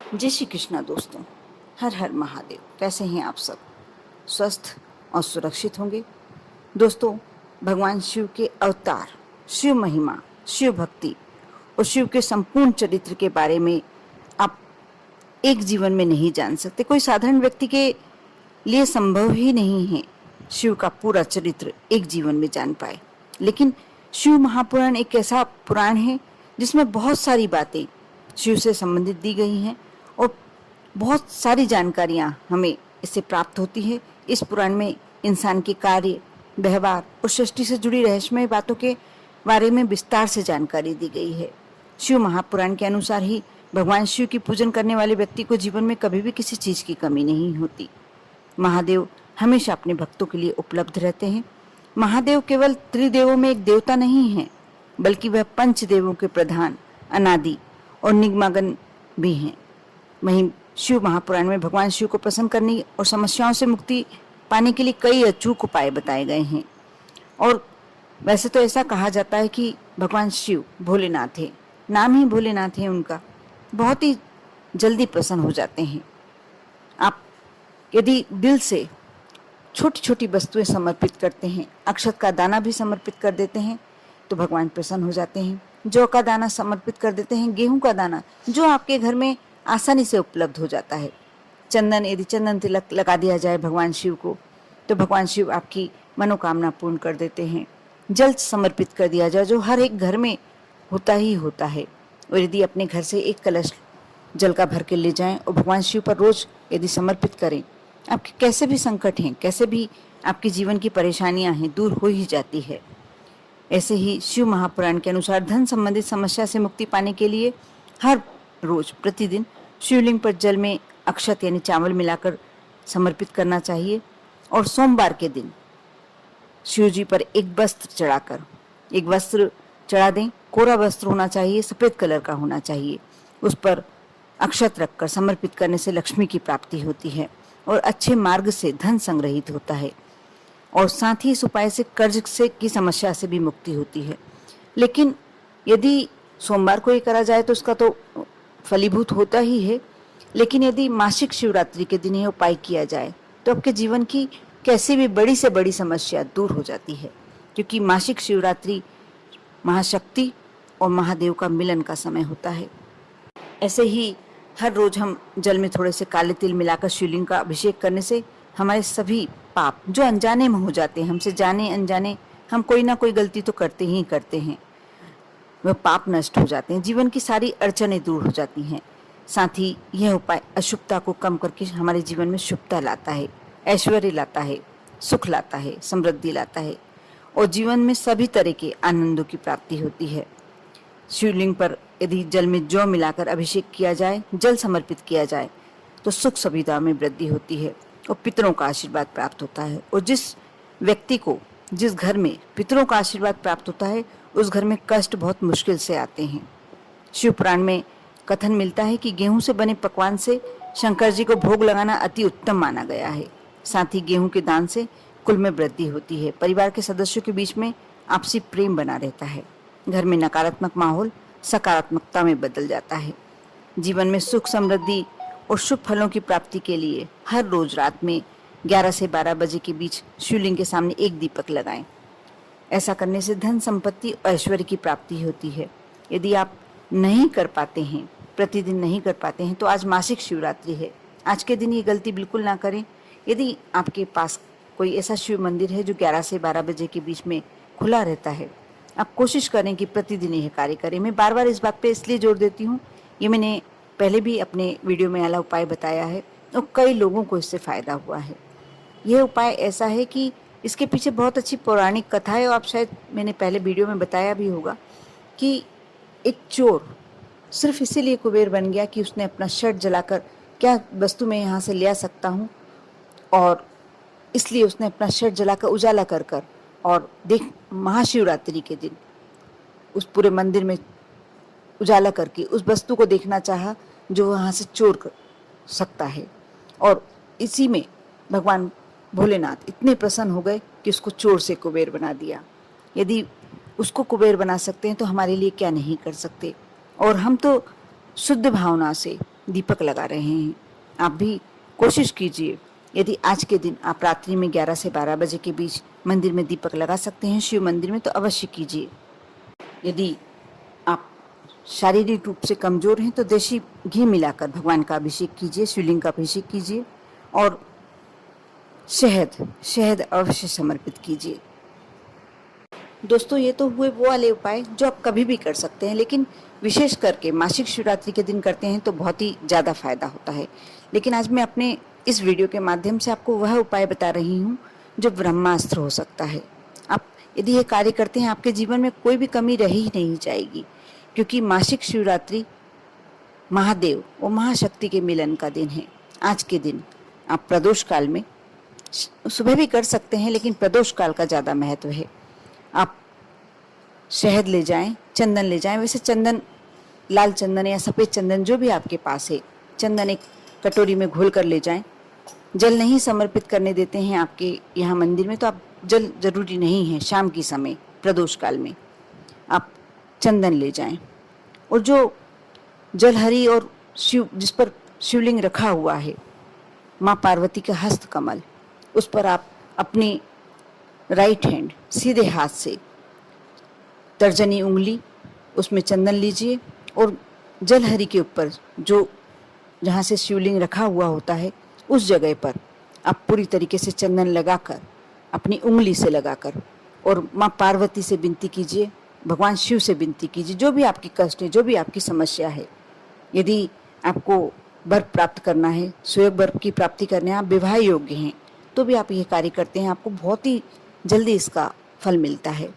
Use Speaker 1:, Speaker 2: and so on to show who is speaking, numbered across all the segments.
Speaker 1: जय श्री कृष्णा दोस्तों। हर हर महादेव। कैसे हैं आप सब? स्वस्थ और सुरक्षित होंगे। दोस्तों, भगवान शिव के अवतार, शिव महिमा, शिव भक्ति और शिव के संपूर्ण चरित्र के बारे में आप एक जीवन में नहीं जान सकते। कोई साधारण व्यक्ति के लिए संभव ही नहीं है शिव का पूरा चरित्र एक जीवन में जान पाए। लेकिन शिव महापुराण एक ऐसा पुराण है जिसमें बहुत सारी बातें शिव से संबंधित दी गई हैं और बहुत सारी जानकारियां हमें इससे प्राप्त होती है। इस पुराण में इंसान के कार्य, व्यवहार और सृष्टि से जुड़ी रहस्यमय बातों के बारे में विस्तार से जानकारी दी गई है। शिव महापुराण के अनुसार ही भगवान शिव की पूजन करने वाले व्यक्ति को जीवन में कभी भी किसी चीज की कमी नहीं होती। महादेव हमेशा अपने भक्तों के लिए उपलब्ध रहते हैं। महादेव केवल त्रिदेवों में एक देवता नहीं है, बल्कि वह पंच देवों के प्रधान, अनादि और निगमागन भी हैं। वहीं शिव महापुराण में भगवान शिव को प्रसन्न करने और समस्याओं से मुक्ति पाने के लिए कई अचूक उपाय बताए गए हैं। और वैसे तो ऐसा कहा जाता है कि भगवान शिव भोलेनाथ है, नाम ही भोलेनाथ है उनका, बहुत ही जल्दी प्रसन्न हो जाते हैं। आप यदि दिल से छोटी छोटी वस्तुएं समर्पित करते हैं, अक्षत का दाना भी समर्पित कर देते हैं, तो भगवान प्रसन्न हो जाते हैं। जौ का दाना समर्पित कर देते हैं, गेहूं का दाना जो आपके घर में आसानी से उपलब्ध हो जाता है। चंदन, यदि चंदन तिलक लगा दिया जाए भगवान शिव को, तो भगवान शिव आपकी मनोकामना पूर्ण कर देते हैं। जल समर्पित कर दिया जाए, जो हर एक घर में होता ही होता है। और यदि अपने घर से एक कलश जल का भर के ले जाएं और भगवान शिव पर रोज यदि समर्पित करें, आपके कैसे भी संकट हैं, कैसे भी आपके जीवन की परेशानियां हैं, दूर हो ही जाती है। ऐसे ही शिव महापुराण के अनुसार धन संबंधित समस्या से मुक्ति पाने के लिए हर रोज प्रतिदिन शिवलिंग पर जल में अक्षत यानी चावल मिलाकर समर्पित करना चाहिए। और सोमवार के दिन शिव जी पर एक वस्त्र चढ़ा दें। कोरा वस्त्र होना चाहिए, सफेद कलर का होना चाहिए। उस पर अक्षत रखकर समर्पित करने से लक्ष्मी की प्राप्ति होती है और अच्छे मार्ग से धन संग्रहित होता है। और साथ ही इस उपाय से कर्ज से की समस्या से भी मुक्ति होती है। लेकिन यदि सोमवार को ये करा जाए तो उसका तो फलीभूत होता ही है, लेकिन यदि मासिक शिवरात्रि के दिन ये उपाय किया जाए तो आपके जीवन की कैसी भी बड़ी से बड़ी समस्या दूर हो जाती है। क्योंकि मासिक शिवरात्रि महाशक्ति और महादेव का मिलन का समय होता है। ऐसे ही हर रोज हम जल में थोड़े से काले तिल मिलाकर शिवलिंग का अभिषेक करने से हमारे सभी पाप जो अनजाने में हो जाते हैं, हमसे जाने अनजाने हम कोई ना कोई गलती तो करते ही करते हैं, वह पाप नष्ट हो जाते हैं, जीवन की सारी अड़चनें दूर हो जाती हैं। साथ ही यह उपाय अशुभता को कम करके हमारे जीवन में शुभता लाता है, ऐश्वर्य लाता है, सुख लाता है, समृद्धि लाता है और जीवन में सभी तरह के आनंदों की प्राप्ति होती है। शिवलिंग पर यदि जल में जौ मिलाकर अभिषेक किया जाए, जल समर्पित किया जाए, तो सुख सुविधा में वृद्धि होती है और पितरों का आशीर्वाद प्राप्त होता है। और जिस व्यक्ति को, जिस घर में पितरों का आशीर्वाद प्राप्त होता है, उस घर में कष्ट बहुत मुश्किल से आते हैं। शिव पुराण में कथन मिलता है कि गेहूं से बने पकवान से शंकर जी को भोग लगाना अति उत्तम माना गया है। साथ ही गेहूं के दान से कुल में वृद्धि होती है, परिवार के सदस्यों के बीच में आपसी प्रेम बना रहता है, घर में नकारात्मक माहौल सकारात्मकता में बदल जाता है। जीवन में सुख, समृद्धि और शुभ फलों की प्राप्ति के लिए हर रोज रात में 11 से 12 बजे के बीच शिवलिंग के सामने एक दीपक लगाएं। ऐसा करने से धन, संपत्ति और ऐश्वर्य की प्राप्ति होती है। यदि आप नहीं कर पाते हैं, प्रतिदिन नहीं कर पाते हैं, तो आज मासिक शिवरात्रि है, आज के दिन ये गलती बिल्कुल ना करें। यदि आपके पास कोई ऐसा शिव मंदिर है जो 11 से 12 बजे के बीच में खुला रहता है, आप कोशिश करें कि प्रतिदिन यह कार्य करें। मैं बार बार इस बात पे इसलिए जोर देती हूँ, ये मैंने पहले भी अपने वीडियो में वाला उपाय बताया है और कई लोगों को इससे फायदा हुआ है। यह उपाय ऐसा है कि इसके पीछे बहुत अच्छी पौराणिक कथा है और आप शायद मैंने पहले वीडियो में बताया भी होगा कि एक चोर सिर्फ इसीलिए कुबेर बन गया कि उसने अपना शर्ट जलाकर, क्या वस्तु मैं यहाँ से ले आ सकता हूँ, और इसलिए उसने अपना शर्ट जलाकर उजाला कर कर और देख महाशिवरात्रि के दिन उस पूरे मंदिर में उजाला करके उस वस्तु को देखना चाहा जो वहाँ से चोर कर सकता है। और इसी में भगवान भोलेनाथ इतने प्रसन्न हो गए कि उसको चोर से कुबेर बना दिया। यदि उसको कुबेर बना सकते हैं तो हमारे लिए क्या नहीं कर सकते। और हम तो शुद्ध भावना से दीपक लगा रहे हैं। आप भी कोशिश कीजिए, यदि आज के दिन आप रात्रि में 11 से 12 बजे के बीच मंदिर में दीपक लगा सकते हैं, शिव मंदिर में, तो अवश्य कीजिए। यदि आप शारीरिक रूप से कमजोर हैं तो देशी घी मिलाकर भगवान का अभिषेक कीजिए, शिवलिंग का अभिषेक कीजिए और शहद शहद अवश्य समर्पित कीजिए। दोस्तों, ये तो हुए वो वाले उपाय जो आप कभी भी कर सकते हैं, लेकिन विशेष करके मासिक शिवरात्रि के दिन करते हैं तो बहुत ही ज़्यादा फायदा होता है। लेकिन आज मैं अपने इस वीडियो के माध्यम से आपको वह उपाय बता रही हूँ जो ब्रह्मास्त्र हो सकता है। आप यदि ये कार्य करते हैं, आपके जीवन में कोई भी कमी रह ही नहीं जाएगी, क्योंकि मासिक शिवरात्रि महादेव और महाशक्ति के मिलन का दिन है। आज के दिन आप प्रदोष काल में, सुबह भी कर सकते हैं लेकिन प्रदोष काल का ज़्यादा महत्व है। आप शहद ले जाएं, चंदन ले जाएं। वैसे चंदन, लाल चंदन या सफ़ेद चंदन जो भी आपके पास है, चंदन एक कटोरी में घोल कर ले जाएं। जल नहीं समर्पित करने देते हैं आपके यहाँ मंदिर में, तो आप जल जरूरी नहीं है। शाम की समय प्रदोष काल में आप चंदन ले जाएं और जो जलहरी और शिव, जिस पर शिवलिंग रखा हुआ है, माँ पार्वती का हस्त कमल, उस पर आप अपनी राइट हैंड सीधे हाथ से तर्जनी उंगली उसमें चंदन लीजिए और जलहरी के ऊपर जो जहाँ से शिवलिंग रखा हुआ होता है उस जगह पर आप पूरी तरीके से चंदन लगाकर, अपनी उंगली से लगाकर, और माँ पार्वती से विनती कीजिए, भगवान शिव से विनती कीजिए, जो भी आपकी कष्ट है, जो भी आपकी समस्या है। यदि आपको वर प्राप्त करना है, सुयोग वर की प्राप्ति करने, आप विवाह योग्य हैं, तो भी आप ये कार्य करते हैं, आपको बहुत ही जल्दी इसका फल मिलता है।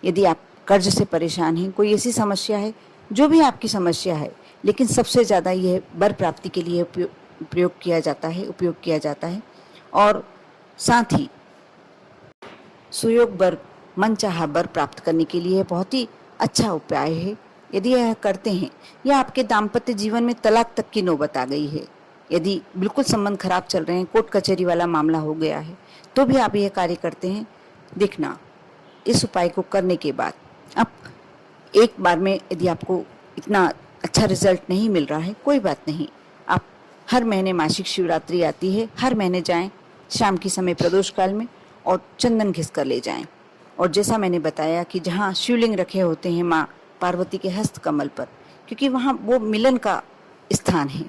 Speaker 1: यदि आप कर्ज से परेशान हैं, कोई ऐसी समस्या है, जो भी आपकी समस्या है, लेकिन सबसे ज़्यादा यह वर प्राप्ति के लिए उपयोग किया जाता है और साथ ही सुयोग वर, मनचाहा वर प्राप्त करने के लिए बहुत ही अच्छा उपाय है। यदि यह करते हैं या आपके दाम्पत्य जीवन में तलाक तक की नौबत आ गई है, यदि बिल्कुल संबंध खराब चल रहे हैं, कोर्ट कचहरी वाला मामला हो गया है, तो भी आप यह कार्य करते हैं, देखना इस उपाय को करने के बाद आप एक बार में, यदि आपको इतना अच्छा रिजल्ट नहीं मिल रहा है, कोई बात नहीं, आप हर महीने मासिक शिवरात्रि आती है, हर महीने जाएं शाम की समय प्रदोष काल में और चंदन घिस कर ले जाएं। और जैसा मैंने बताया कि जहाँ शिवलिंग रखे होते हैं माँ पार्वती के हस्त कमल पर, क्योंकि वहाँ वो मिलन का स्थान है,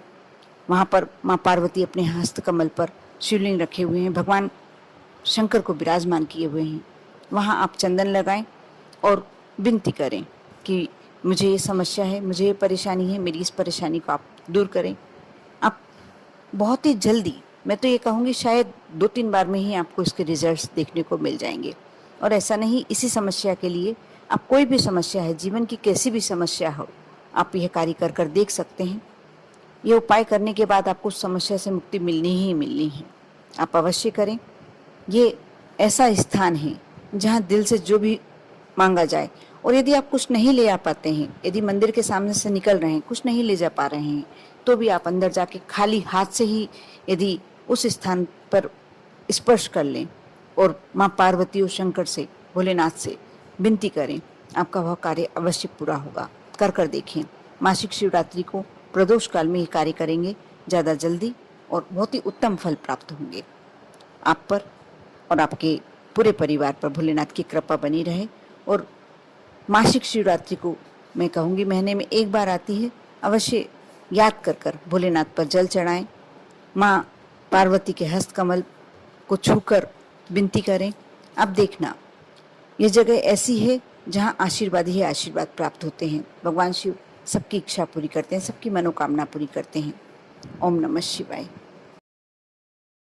Speaker 1: वहाँ पर माँ पार्वती अपने हस्त कमल पर शिवलिंग रखे हुए हैं, भगवान शंकर को विराजमान किए हुए हैं, वहाँ आप चंदन लगाएं और विनती करें कि मुझे ये समस्या है, मुझे ये परेशानी है, मेरी इस परेशानी को आप दूर करें। आप बहुत ही जल्दी, मैं तो ये कहूँगी शायद 2-3 बार में ही आपको इसके रिजल्ट्स देखने को मिल जाएंगे। और ऐसा नहीं, इसी समस्या के लिए आप कोई भी समस्या है, जीवन की कैसी भी समस्या हो, आप यह कार्य कर कर देख सकते हैं। ये उपाय करने के बाद आपको उस समस्या से मुक्ति मिलनी ही मिलनी है। आप अवश्य करें। ये ऐसा स्थान है जहाँ दिल से जो भी मांगा जाए, और यदि आप कुछ नहीं ले आ पाते हैं, यदि मंदिर के सामने से निकल रहे हैं, कुछ नहीं ले जा पा रहे हैं, तो भी आप अंदर जाके खाली हाथ से ही यदि उस स्थान पर स्पर्श कर लें और माँ पार्वती और शंकर से, भोलेनाथ से विनती करें, आपका वह कार्य अवश्य पूरा होगा। कर कर देखें। मासिक शिवरात्रि को प्रदोष काल में ही कार्य करेंगे, ज़्यादा जल्दी और बहुत ही उत्तम फल प्राप्त होंगे। आप पर और आपके पूरे परिवार पर भोलेनाथ की कृपा बनी रहे। और मासिक शिवरात्रि को मैं कहूँगी महीने में एक बार आती है, अवश्य याद कर कर भोलेनाथ पर जल चढ़ाएं, माँ पार्वती के हस्त कमल को छूकर विनती करें। अब देखना, ये जगह ऐसी है जहाँ आशीर्वाद ही आशीर्वाद प्राप्त होते हैं। भगवान शिव सबकी इच्छा पूरी करते हैं, सबकी मनोकामना पूरी करते हैं। ओम नमः शिवाय।